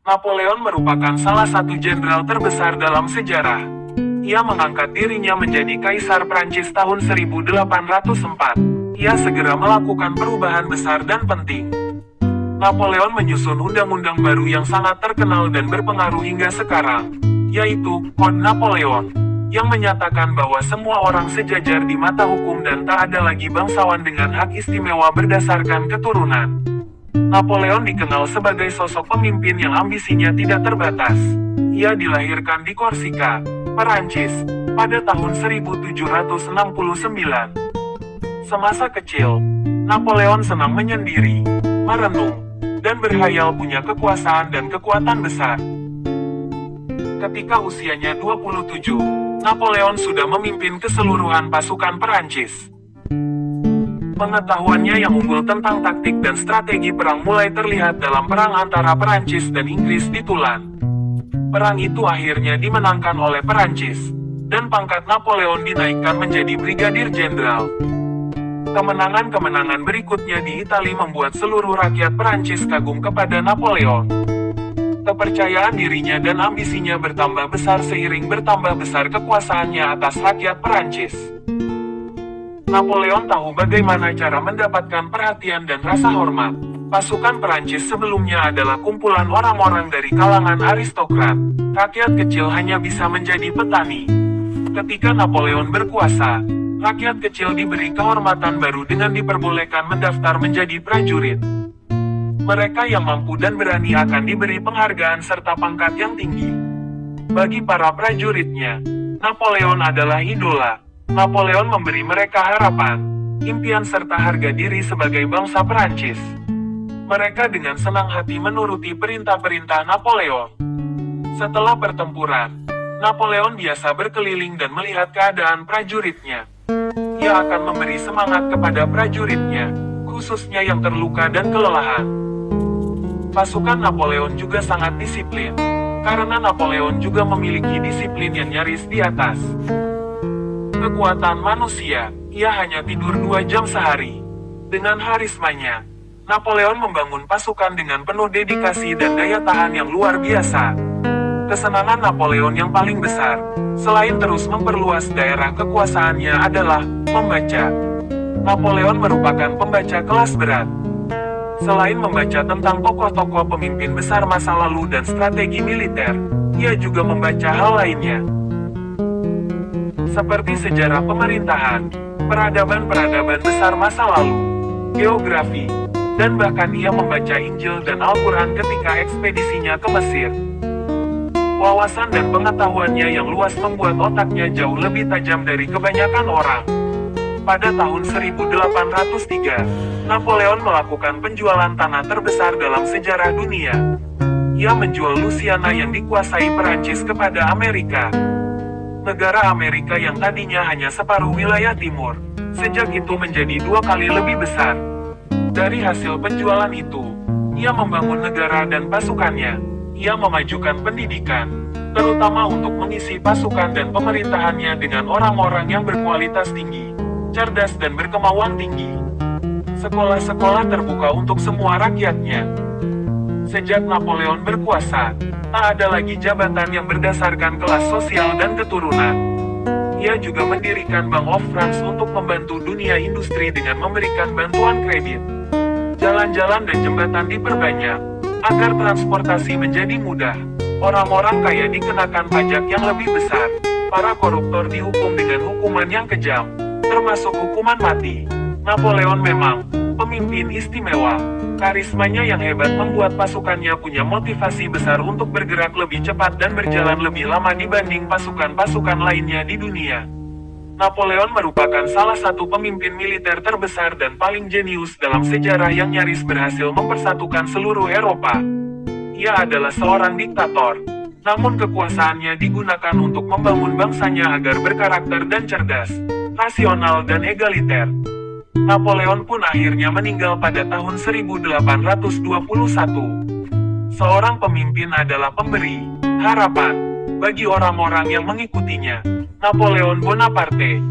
Napoleon merupakan salah satu jenderal terbesar dalam sejarah. Ia mengangkat dirinya menjadi Kaisar Prancis tahun 1804. Ia segera melakukan perubahan besar dan penting. Napoleon menyusun undang-undang baru yang sangat terkenal dan berpengaruh hingga sekarang, yaitu Kode Napoleon, yang menyatakan bahwa semua orang sejajar di mata hukum dan tak ada lagi bangsawan dengan hak istimewa berdasarkan keturunan. Napoleon dikenal sebagai sosok pemimpin yang ambisinya tidak terbatas. Ia dilahirkan di Korsika, Perancis, pada tahun 1769. Semasa kecil, Napoleon senang menyendiri, merenung, dan berhayal punya kekuasaan dan kekuatan besar. Ketika usianya 27, Napoleon sudah memimpin keseluruhan pasukan Perancis. Pengetahuannya yang unggul tentang taktik dan strategi perang mulai terlihat dalam perang antara Perancis dan Inggris di Tulan. Perang itu akhirnya dimenangkan oleh Perancis, dan pangkat Napoleon dinaikkan menjadi Brigadir Jenderal. Kemenangan-kemenangan berikutnya di Italia membuat seluruh rakyat Perancis kagum kepada Napoleon. Kepercayaan dirinya dan ambisinya bertambah besar seiring bertambah besar kekuasaannya atas rakyat Perancis. Napoleon tahu bagaimana cara mendapatkan perhatian dan rasa hormat. Pasukan Perancis sebelumnya adalah kumpulan orang-orang dari kalangan aristokrat. Rakyat kecil hanya bisa menjadi petani. Ketika Napoleon berkuasa, rakyat kecil diberi kehormatan baru dengan diperbolehkan mendaftar menjadi prajurit. Mereka yang mampu dan berani akan diberi penghargaan serta pangkat yang tinggi. Bagi para prajuritnya, Napoleon adalah idola. Napoleon memberi mereka harapan, impian serta harga diri sebagai bangsa Perancis. Mereka dengan senang hati menuruti perintah-perintah Napoleon. Setelah pertempuran, Napoleon biasa berkeliling dan melihat keadaan prajuritnya. Ia akan memberi semangat kepada prajuritnya, khususnya yang terluka dan kelelahan. Pasukan Napoleon juga sangat disiplin, karena Napoleon juga memiliki disiplin yang nyaris di atas kekuatan manusia. Ia hanya tidur 2 jam sehari. Dengan harismanya, Napoleon membangun pasukan dengan penuh dedikasi dan daya tahan yang luar biasa. Kesenangan Napoleon yang paling besar, selain terus memperluas daerah kekuasaannya, adalah membaca. Napoleon merupakan pembaca kelas berat. Selain membaca tentang tokoh-tokoh pemimpin besar masa lalu dan strategi militer, ia juga membaca hal lainnya, seperti sejarah pemerintahan, peradaban-peradaban besar masa lalu, geografi, dan bahkan ia membaca Injil dan Al-Quran ketika ekspedisinya ke Mesir. Wawasan dan pengetahuannya yang luas membuat otaknya jauh lebih tajam dari kebanyakan orang. Pada tahun 1803, Napoleon melakukan penjualan tanah terbesar dalam sejarah dunia. Ia menjual Louisiana yang dikuasai Perancis kepada Amerika. Negara Amerika yang tadinya hanya separuh wilayah timur, sejak itu menjadi 2 kali lebih besar. Dari hasil penjualan itu, ia membangun negara dan pasukannya. Ia memajukan pendidikan, terutama untuk mengisi pasukan dan pemerintahannya dengan orang-orang yang berkualitas tinggi, cerdas dan berkemauan tinggi. Sekolah-sekolah terbuka untuk semua rakyatnya. Sejak Napoleon berkuasa, tak ada lagi jabatan yang berdasarkan kelas sosial dan keturunan. Ia juga mendirikan Bank of France untuk membantu dunia industri dengan memberikan bantuan kredit. Jalan-jalan dan jembatan diperbanyak, agar transportasi menjadi mudah. Orang-orang kaya dikenakan pajak yang lebih besar. Para koruptor dihukum dengan hukuman yang kejam, termasuk hukuman mati. Napoleon memang pemimpin istimewa. Karismanya yang hebat membuat pasukannya punya motivasi besar untuk bergerak lebih cepat dan berjalan lebih lama dibanding pasukan-pasukan lainnya di dunia. Napoleon merupakan salah satu pemimpin militer terbesar dan paling jenius dalam sejarah yang nyaris berhasil mempersatukan seluruh Eropa. Ia adalah seorang diktator, namun kekuasaannya digunakan untuk membangun bangsanya agar berkarakter dan cerdas, rasional dan egaliter. Napoleon pun akhirnya meninggal pada tahun 1821. Seorang pemimpin adalah pemberi harapan bagi orang-orang yang mengikutinya. Napoleon Bonaparte.